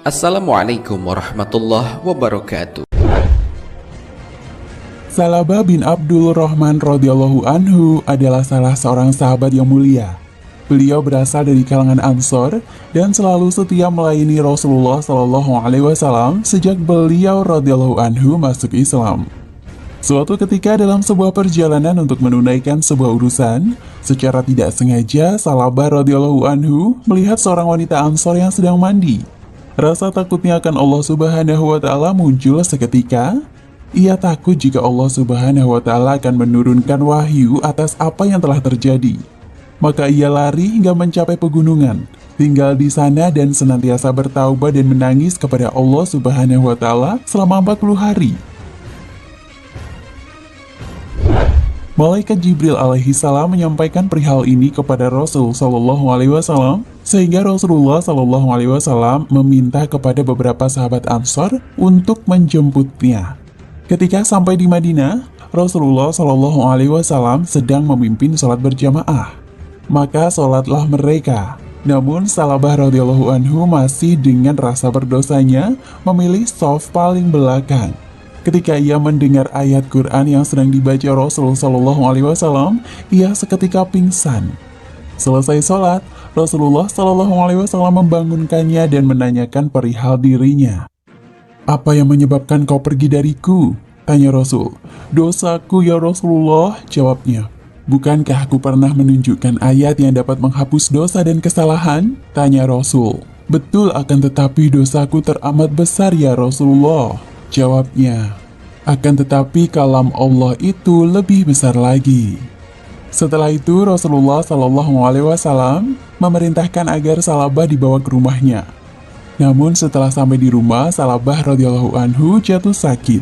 Assalamualaikum warahmatullahi wabarakatuh. Salabah bin Abdul Rahman radhiyallahu anhu adalah salah seorang sahabat yang mulia. Beliau berasal dari kalangan Ansor dan selalu setia melayani Rasulullah Shallallahu Alaihi Wasallam sejak beliau radhiyallahu anhu masuk Islam. Suatu ketika dalam sebuah perjalanan untuk menunaikan sebuah urusan, secara tidak sengaja Salabah radhiyallahu anhu melihat seorang wanita Ansor yang sedang mandi. Rasa takutnya akan Allah Subhanahu wa Ta'ala muncul seketika. Ia takut jika Allah Subhanahu wa Ta'ala akan menurunkan wahyu atas apa yang telah terjadi. Maka ia lari hingga mencapai pegunungan, tinggal di sana dan senantiasa bertaubat dan menangis kepada Allah Subhanahu wa Ta'ala selama 40 hari. Malaikat Jibril alaihi salam menyampaikan perihal ini kepada Rasul Shallallahu Alaihi Wasallam, sehingga Rasulullah Shallallahu Alaihi Wasallam meminta kepada beberapa sahabat Ansor untuk menjemputnya. Ketika sampai di Madinah, Rasulullah Shallallahu Alaihi Wasallam sedang memimpin sholat berjamaah. Maka sholatlah mereka. Namun Salabah radhiyallahu anhu masih dengan rasa berdosanya memilih shaf paling belakang. Ketika ia mendengar ayat Quran yang sedang dibaca Rasul Shallallahu Alaihi Wasallam, ia seketika pingsan. Selesai sholat, Rasulullah Shallallahu Alaihi Wasallam membangunkannya dan menanyakan perihal dirinya. "Apa yang menyebabkan kau pergi dariku?" tanya Rasul. "Dosaku ya Rasulullah," jawabnya. "Bukankah aku pernah menunjukkan ayat yang dapat menghapus dosa dan kesalahan?" tanya Rasul. "Betul, akan tetapi dosaku teramat besar ya Rasulullah," jawabnya. "Akan tetapi kalam Allah itu lebih besar lagi." Setelah itu Rasulullah Shallallahu Alaihi Wasallam memerintahkan agar Salabah dibawa ke rumahnya. Namun setelah sampai di rumah, Salabah radhiyallahu anhu jatuh sakit.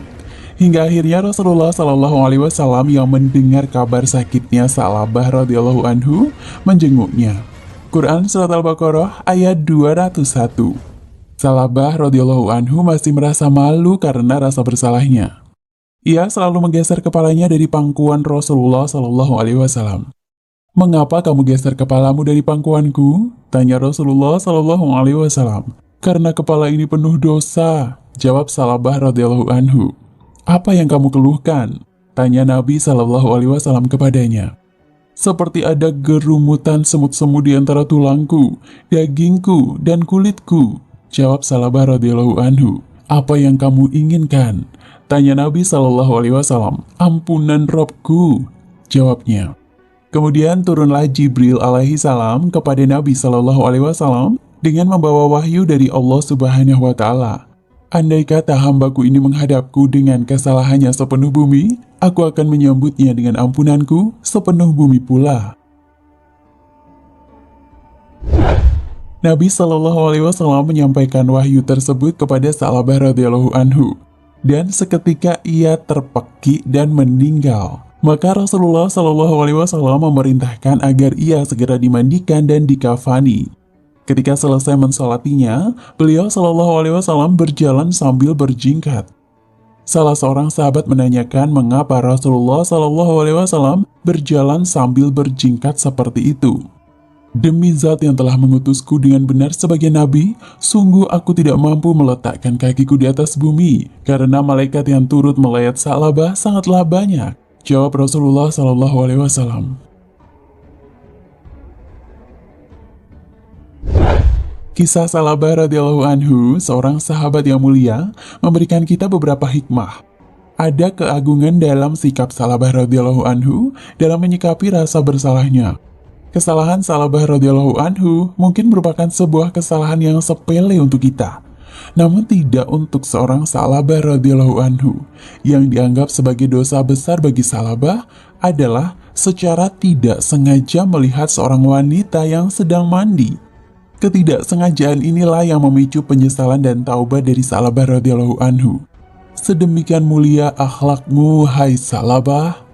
Hingga akhirnya Rasulullah Shallallahu Alaihi Wasallam yang mendengar kabar sakitnya Salabah radhiyallahu anhu menjenguknya. Quran Surat Al-Baqarah ayat 201. Salabah radhiyallahu anhu masih merasa malu karena rasa bersalahnya. Ia selalu menggeser kepalanya dari pangkuan Rasulullah Shallallahu Alaihi Wasallam. "Mengapa kamu geser kepalamu dari pangkuanku?" tanya Rasulullah Shallallahu Alaihi Wasallam. "Karena kepala ini penuh dosa," jawab Salabah radhiyallahu anhu. "Apa yang kamu keluhkan?" tanya Nabi Shallallahu Alaihi Wasallam kepadanya. "Seperti ada gerumutan semut-semut di antara tulangku, dagingku, dan kulitku," jawab Salabah radhiyallahu anhu. "Apa yang kamu inginkan?" tanya Nabi Shallallahu Alaihi Wasallam. "Ampunan Robku," jawabnya. Kemudian turunlah Jibril alaihi salam kepada Nabi Shallallahu Alaihi Wasallam dengan membawa wahyu dari Allah Subhanahu wa Ta'ala. "Andai kata hambaku ini menghadapku dengan kesalahannya sepenuh bumi, aku akan menyambutnya dengan ampunanku sepenuh bumi pula." Nabi Shallallahu Alaihi Wasallam menyampaikan wahyu tersebut kepada Salabah radhiyallahu anhu, dan seketika ia terpekik dan meninggal. Maka Rasulullah Shallallahu Alaihi Wasallam memerintahkan agar ia segera dimandikan dan dikafani. Ketika selesai mensolatinya, beliau Shallallahu Alaihi Wasallam berjalan sambil berjingkat. Salah seorang sahabat menanyakan mengapa Rasulullah Shallallahu Alaihi Wasallam berjalan sambil berjingkat seperti itu. "Demi zat yang telah mengutusku dengan benar sebagai nabi, sungguh aku tidak mampu meletakkan kakiku di atas bumi, karena malaikat yang turut melayat Salabah sangatlah banyak," jawab Rasulullah Shallallahu Alaihi Wasallam. Kisah Salabah radhiyallahu anhu, seorang sahabat yang mulia, memberikan kita beberapa hikmah. Ada keagungan dalam sikap Salabah radhiyallahu anhu dalam menyikapi rasa bersalahnya. Kesalahan Salabah radhiyallahu anhu mungkin merupakan sebuah kesalahan yang sepele untuk kita, namun tidak untuk seorang Salabah radhiyallahu anhu. Yang dianggap sebagai dosa besar bagi Salabah adalah secara tidak sengaja melihat seorang wanita yang sedang mandi. Ketidaksengajaan inilah yang memicu penyesalan dan taubat dari Salabah radhiyallahu anhu. Sedemikian mulia akhlakmu, hai Salabah.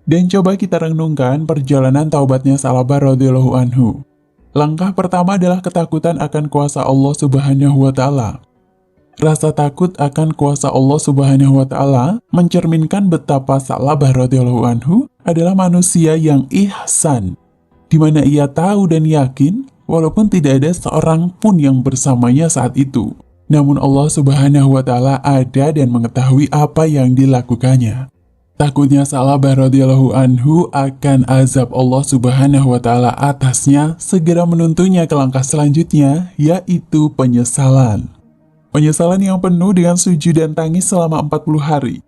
Dan coba kita renungkan perjalanan taubatnya Salabah radhiyallahu anhu. Langkah pertama adalah ketakutan akan kuasa Allah Subhanahu wa Ta'ala. Rasa takut akan kuasa Allah Subhanahu wa Ta'ala mencerminkan betapa Salabah radhiyallahu anhu adalah manusia yang ihsan. di mana ia tahu dan yakin walaupun tidak ada seorang pun yang bersamanya saat itu. Namun Allah Subhanahu wa Ta'ala ada dan mengetahui apa yang dilakukannya. Takutnya Sa'labah radhiyallahu anhu akan azab Allah Subhanahu wa Ta'ala atasnya segera menuntunnya ke langkah selanjutnya, yaitu penyesalan. Penyesalan yang penuh dengan sujud dan tangis selama 40 hari.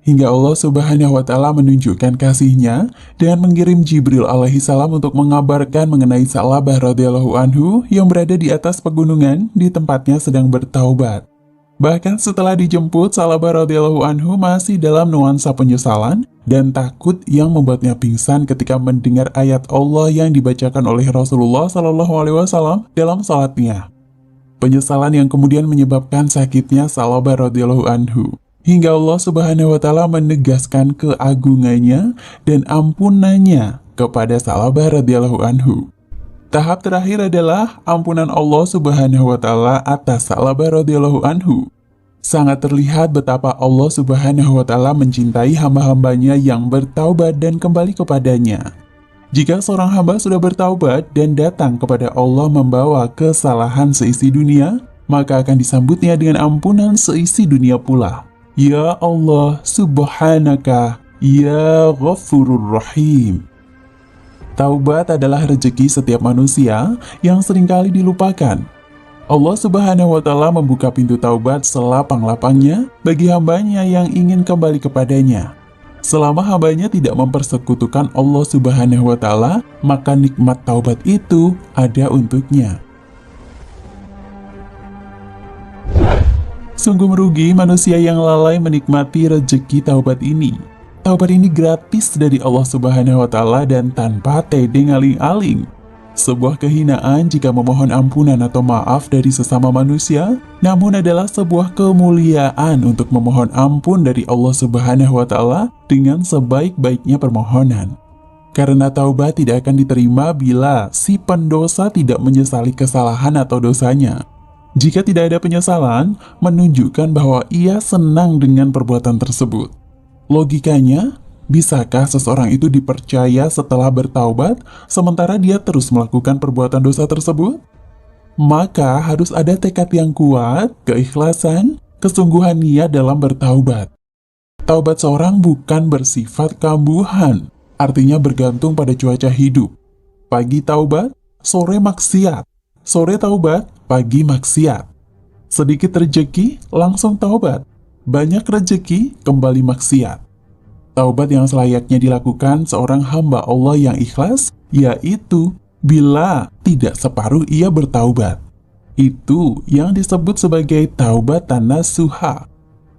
Hingga Allah Subhanahu wa Ta'ala menunjukkan kasihnya dengan mengirim Jibril alaihi salam untuk mengabarkan mengenai Sa'labah radhiyallahu anhu yang berada di atas pegunungan di tempatnya sedang bertaubat. Bahkan setelah dijemput, Sa'labah radhiyallahu anhu masih dalam nuansa penyesalan dan takut yang membuatnya pingsan ketika mendengar ayat Allah yang dibacakan oleh Rasulullah SAW dalam salatnya. Penyesalan yang kemudian menyebabkan sakitnya Sa'labah radhiyallahu anhu. Hingga Allah Subhanahu wa Ta'ala menegaskan keagungannya dan ampunannya kepada Sa'labah radhiyallahu anhu. Tahap terakhir adalah ampunan Allah Subhanahu wa Ta'ala atas Sa'labah radhiyallahu anhu. Sangat terlihat betapa Allah Subhanahu wa Ta'ala mencintai hamba-hambanya yang bertaubat dan kembali kepadanya. Jika seorang hamba sudah bertaubat dan datang kepada Allah membawa kesalahan seisi dunia, maka akan disambutnya dengan ampunan seisi dunia pula. Ya Allah, Subhanaka, Ya Ghafurur Rahim. Taubat adalah rezeki setiap manusia yang seringkali dilupakan. Allah Subhanahu wa Ta'ala membuka pintu taubat selapang-lapangnya bagi hambanya yang ingin kembali kepadanya. Selama hambanya tidak mempersekutukan Allah Subhanahu wa Ta'ala, maka nikmat taubat itu ada untuknya. Sungguh merugi manusia yang lalai menikmati rezeki taubat ini. Taubat ini gratis dari Allah Subhanahu wa Ta'ala dan tanpa tedeng aling-aling. Sebuah kehinaan jika memohon ampunan atau maaf dari sesama manusia, namun adalah sebuah kemuliaan untuk memohon ampun dari Allah Subhanahu wa Ta'ala dengan sebaik-baiknya permohonan. Karena taubat tidak akan diterima bila si pendosa tidak menyesali kesalahan atau dosanya. Jika tidak ada penyesalan, menunjukkan bahwa ia senang dengan perbuatan tersebut. Logikanya, bisakah seseorang itu dipercaya setelah bertaubat, sementara dia terus melakukan perbuatan dosa tersebut? Maka harus ada tekad yang kuat, keikhlasan, kesungguhan niat dalam bertaubat. Taubat seorang bukan bersifat kambuhan, artinya bergantung pada cuaca hidup. Pagi taubat, sore maksiat. Sore taubat, pagi maksiat. Sedikit rejeki, langsung taubat. Banyak rejeki, kembali maksiat. Taubat yang selayaknya dilakukan seorang hamba Allah yang ikhlas, yaitu bila tidak separuh ia bertaubat. Itu yang disebut sebagai taubatan nasuha,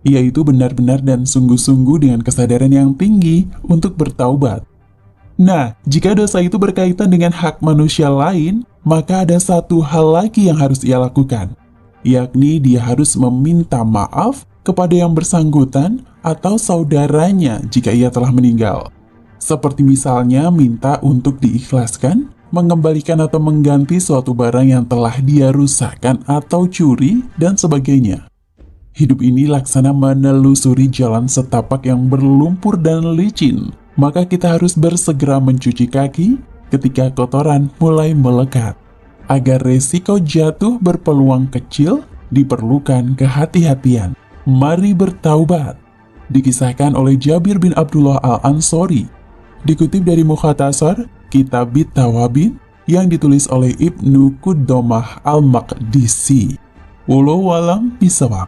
yaitu benar-benar dan sungguh-sungguh dengan kesadaran yang tinggi untuk bertaubat. Nah, jika dosa itu berkaitan dengan hak manusia lain, maka ada satu hal lagi yang harus ia lakukan, yakni dia harus meminta maaf kepada yang bersangkutan atau saudaranya jika ia telah meninggal. Seperti misalnya minta untuk diikhlaskan, mengembalikan atau mengganti suatu barang yang telah dia rusakkan atau curi, dan sebagainya. Hidup ini laksana menelusuri jalan setapak yang berlumpur dan licin, maka kita harus bersegera mencuci kaki ketika kotoran mulai melekat. Agar resiko jatuh berpeluang kecil, diperlukan kehati-hatian. Mari bertaubat. Dikisahkan oleh Jabir bin Abdullah Al-Ansori. Dikutip dari Mukhtasar Kitab Tawabin yang ditulis oleh Ibnu Qudamah Al-Maqdisi. Wallahu a'lam bishawab.